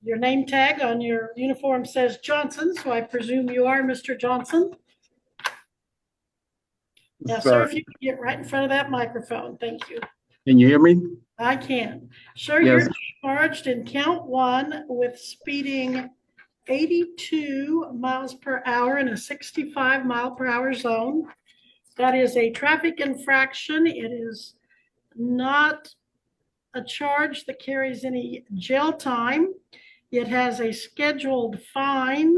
Your name tag on your uniform says Johnson, so I presume you are Mr. Johnson. Now, sir, if you could get right in front of that microphone, thank you. Can you hear me? I can. Sir, Yes. you're charged in count one with speeding 82 miles per hour in a 65 mile per hour zone. That is a traffic infraction. It is not a charge that carries any jail time. It has a scheduled fine.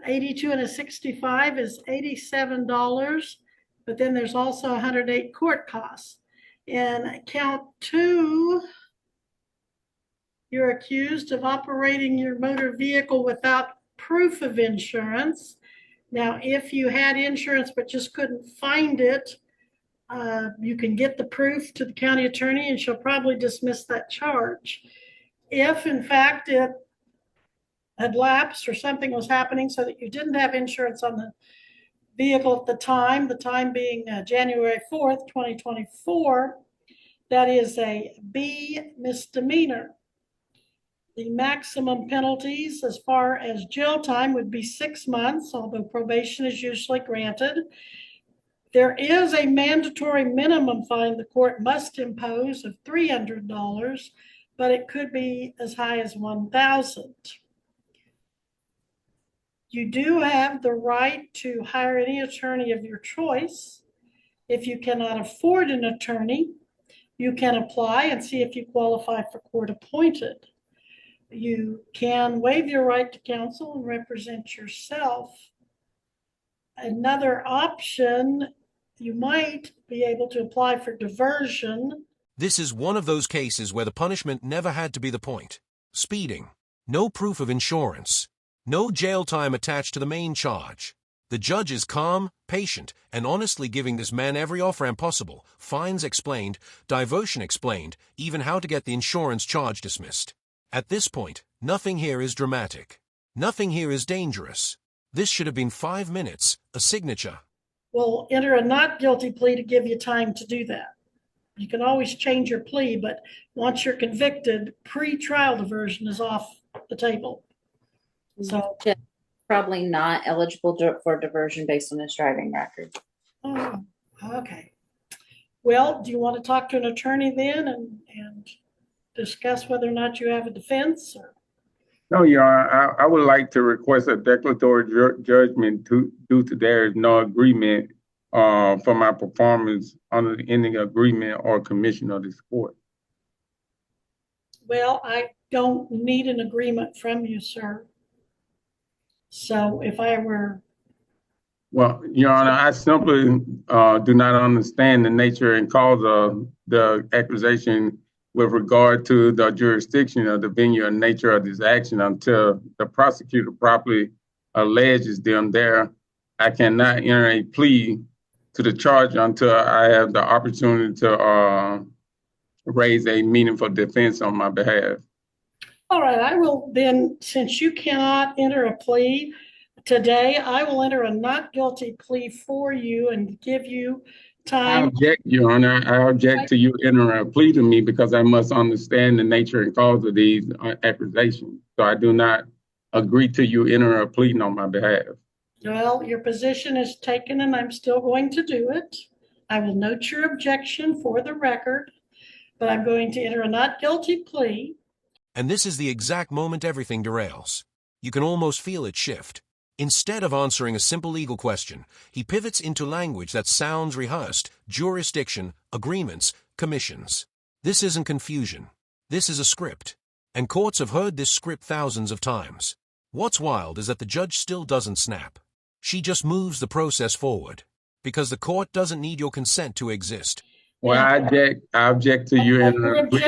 82 and a 65 is $87, but then there's also 108 court costs. In count two, you're accused of operating your motor vehicle without proof of insurance. Now, if you had insurance but just couldn't find it, you can get the proof to the county attorney and she'll probably dismiss that charge. If in fact it had lapsed or something was happening so that you didn't have insurance on the vehicle at the time being January 4th, 2024, that is a B misdemeanor. The maximum penalties as far as jail time would be 6 months, although probation is usually granted. There is a mandatory minimum fine the court must impose of $300, but it could be as high as $1,000. You do have the right to hire any attorney of your choice. If you cannot afford an attorney, you can apply and see if you qualify for court appointed. You can waive your right to counsel and represent yourself. Another option, you might be able to apply for diversion. This is one of those cases where the punishment never had to be the point. Speeding, no proof of insurance, no jail time attached to the main charge. The judge is calm, patient, and honestly giving this man every off-ramp possible. Fines explained, diversion explained, even how to get the insurance charge dismissed. At this point, nothing here is dramatic. Nothing here is dangerous. This should have been 5 minutes, a signature. We'll enter a not guilty plea to give you time to do that. You can always change your plea, but once you're convicted, pre-trial diversion is off the table. So probably not eligible for diversion based on his driving record. Oh, okay. Well, do you want to talk to an attorney then and discuss whether or not you have a defense? Or? No, Your Honor, I would like to request a declaratory judgment due to there is no agreement for my performance under any agreement or commission of this court. Well, I don't need an agreement from you, sir. So if I were... Well, Your Honor, I simply do not understand the nature and cause of the accusation with regard to the jurisdiction of the venue and nature of this action until the prosecutor properly alleges them there. I cannot enter a plea to the charge until I have the opportunity to raise a meaningful defense on my behalf. All right, I will then, since you cannot enter a plea today, I will enter a not guilty plea for you and give you time. I object, Your Honor. I object to you entering a plea to me because I must understand the nature and cause of these accusations. So I do not agree to you entering a plea on my behalf. Well, your position is taken and I'm still going to do it. I will note your objection for the record, but I'm going to enter a not guilty plea. And this is the exact moment everything derails. You can almost feel it shift. Instead of answering a simple legal question, he pivots into language that sounds rehearsed: jurisdiction, agreements, commissions. This isn't confusion. This is a script. And courts have heard this script thousands of times. What's wild is that the judge still doesn't snap. She just moves the process forward. Because the court doesn't need your consent to exist. Well, I object to you entering a plea.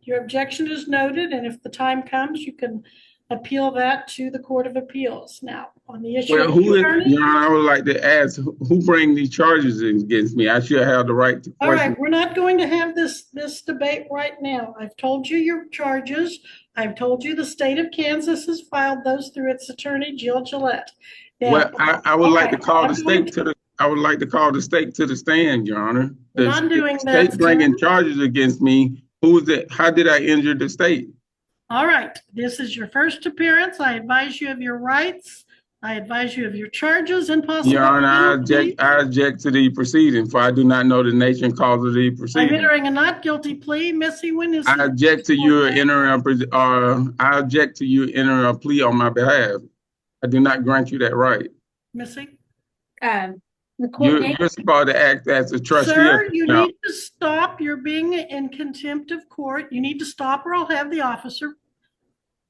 Your objection is noted, and if the time comes, you can appeal that to the Court of Appeals. Now, on the issue of attorney, Your Honor, I would like to ask, who bring these charges against me? I should have the right to question. All right, we're not going to have this debate right now. I've told you your charges. I've told you the state of Kansas has filed those through its attorney, Jill Gillette. Now, well, I would like to call the state to the. I would like to call the state to the stand, Your Honor. I'm doing that. State bringing charges against me. Who is it? How did I injure the state? All right, this is your first appearance. I advise you of your rights. I advise you of your charges and possible Your Honor, penalties. I object to the proceeding, for I do not know the nature and cause of the I'm proceeding. entering a not guilty plea. Missy, when is I object to you entering I object to you entering a plea on my behalf. I do not grant you that right. Missy? The court date, You're supposed to act as a trustee. Sir, you need to stop. You're being in contempt of court. You need to stop or I'll have the officer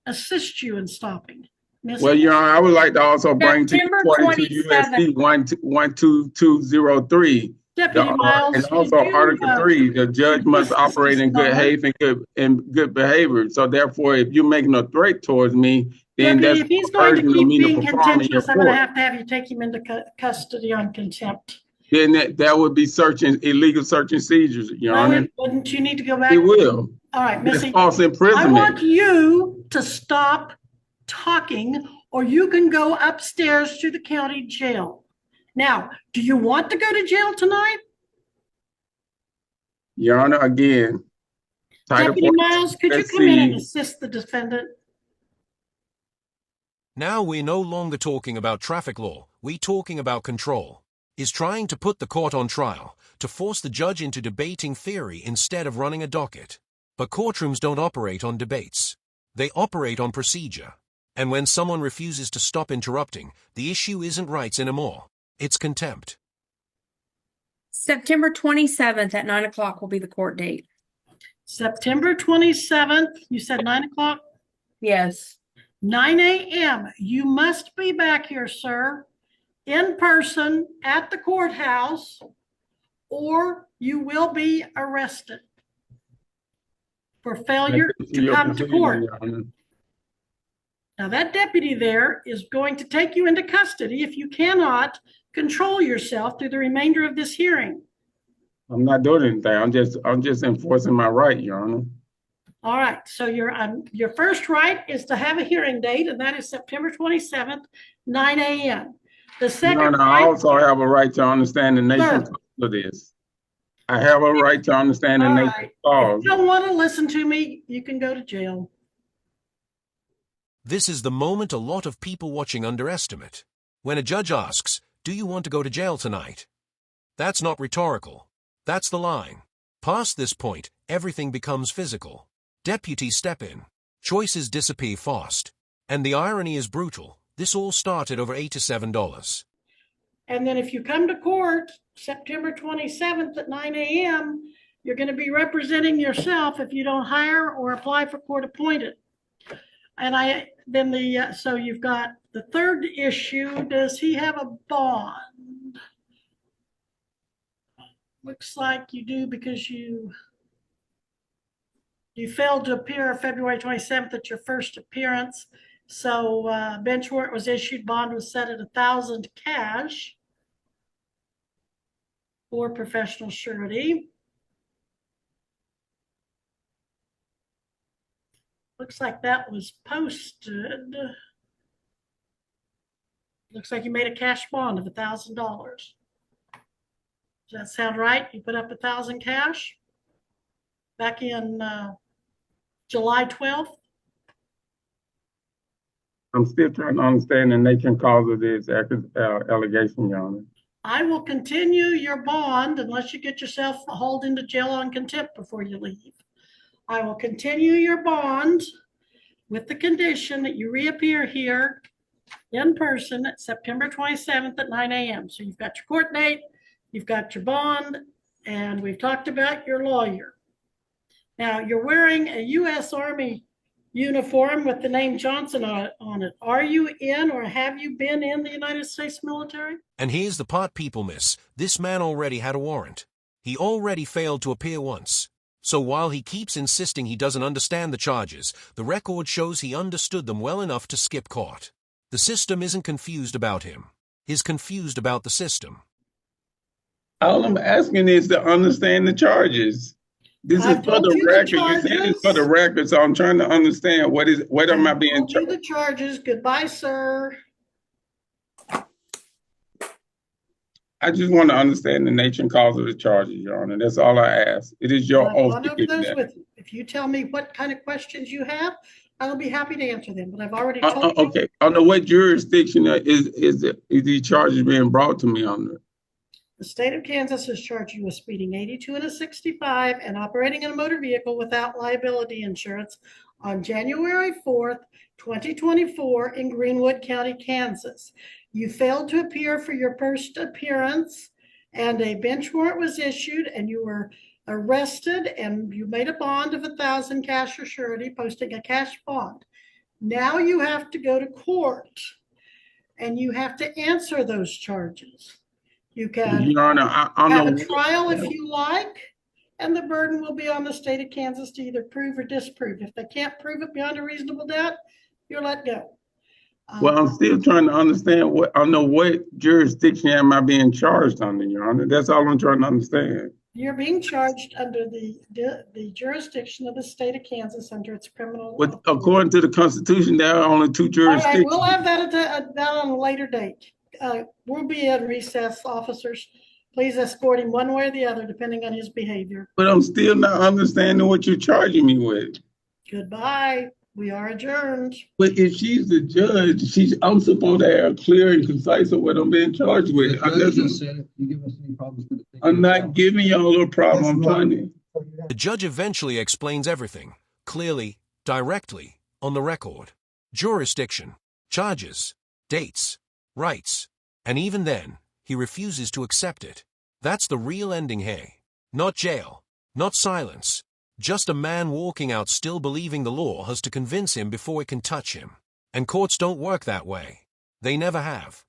assist you in stopping. Missy? Well, Your Honor, I would like to also bring to September 42 USC 12203. Deputy Miles. And also Article 3, the judge must operate in good faith and good behavior. So therefore, if you're making a threat towards me, then Deputy, that's if he's going to keep being contentious, I'm going to court. have you take him into custody on contempt. Then that would be illegal search and seizures, Your Honor. Wouldn't you need to go back? It will. All right, Missy. It's false imprisonment. I want you to stop talking or you can go upstairs to the county jail. Now, do you want to go to jail tonight? Your Honor, again. Deputy Miles, could you come in and assist the defendant? Now we're no longer talking about traffic law, we're talking about control. Is trying to put the court on trial, to force the judge into debating theory instead of running a docket. But courtrooms don't operate on debates. They operate on procedure. And when someone refuses to stop interrupting, the issue isn't rights anymore. It's contempt. September 27th at 9 o'clock will be the court date. September 27th, you said 9 o'clock? Yes. 9 a.m. You must be back here, sir, in person at the courthouse, or you will be arrested for failure to come to court. Now, that deputy there is going to take you into custody if you cannot control yourself through the remainder of this hearing. I'm not doing anything. I'm just enforcing my right, Your Honor. All right. So your first right is to have a hearing date, and that is September 27th, 9 a.m. The second Your Honor, I also have a right to understand the nature of this. I have a right to understand the nature of the cause. If you don't want to listen to me, you can go to jail. This is the moment a lot of people watching underestimate. When a judge asks, "Do you want to go to jail tonight?" That's not rhetorical. That's the line. Past this point, everything becomes physical. Deputies step in. Choices disappear fast. And the irony is brutal. This all started over $87. And then if you come to court September 27th at 9 a.m., you're going to be representing yourself if you don't hire or apply for court appointed. And so you've got the third issue. Does he have a bond? Looks like you do because you failed to appear February 27th at your first appearance. So bench warrant was issued, bond was set at $1,000 cash for professional surety. Looks like that was posted. Looks like you made a cash bond of $1,000. Does that sound right? You put up $1,000 cash back in July 12th? I'm still trying to understand the nature and cause of this allegation, Your Honor. I will continue your bond unless you get yourself hauled into jail on contempt before you leave. I will continue your bond with the condition that you reappear here in person at September 27th at 9 a.m. So you've got your court date, you've got your bond, and we've talked about your lawyer. Now, you're wearing a U.S. Army uniform with the name Johnson on it. Are you in or have you been in the United States military? And here's the part people miss. This man already had a warrant. He already failed to appear once. So while he keeps insisting he doesn't understand the charges, the record shows he understood them well enough to skip court. The system isn't confused about him. He's confused about the system. All I'm asking is to understand the charges. This is for the record. You said it's for the record, so I'm trying to understand what am I being charged? The charges. Goodbye, sir. I just want to understand the nature and cause of the charges, Your Honor. That's all I ask. It is your oath to give that. If If you tell me what kind of questions you have, I'll be happy to answer them, but I've already told you. Okay, under what jurisdiction is these charges being brought to me under? The state of Kansas has charged you with speeding 82 and a 65 and operating in a motor vehicle without liability insurance on January 4th, 2024 in Greenwood County, Kansas. You failed to appear for your first appearance and a bench warrant was issued and you were arrested and you made a bond of $1,000 cash or surety, posting a cash bond. Now you have to go to court and you have to answer those charges. You can Your Honor, have a trial if you like, and the burden will be on the state of Kansas to either prove or disprove. If they can't prove it beyond a reasonable doubt, you're let go. Well, I'm still trying to understand under what jurisdiction am I being charged under, Your Honor? That's all I'm trying to understand. You're being charged under the jurisdiction of the state of Kansas under its criminal. But according to the Constitution, there are only two jurisdictions. All right, we'll have that on a later date. We'll be at recess, officers. Please escort him one way or the other, depending on his behavior. But I'm still not understanding what you're charging me with. Goodbye. We are adjourned. But if she's the judge, I'm supposed to have clear and concise of what I'm being charged with. I'm not giving y'all a problem. I'm trying to. The judge eventually explains everything, clearly, directly, on the record. Jurisdiction, charges, dates, rights, and even then, he refuses to accept it. That's the real ending, hey. Not jail, not silence, just a man walking out still believing the law has to convince him before it can touch him. And courts don't work that way. They never have.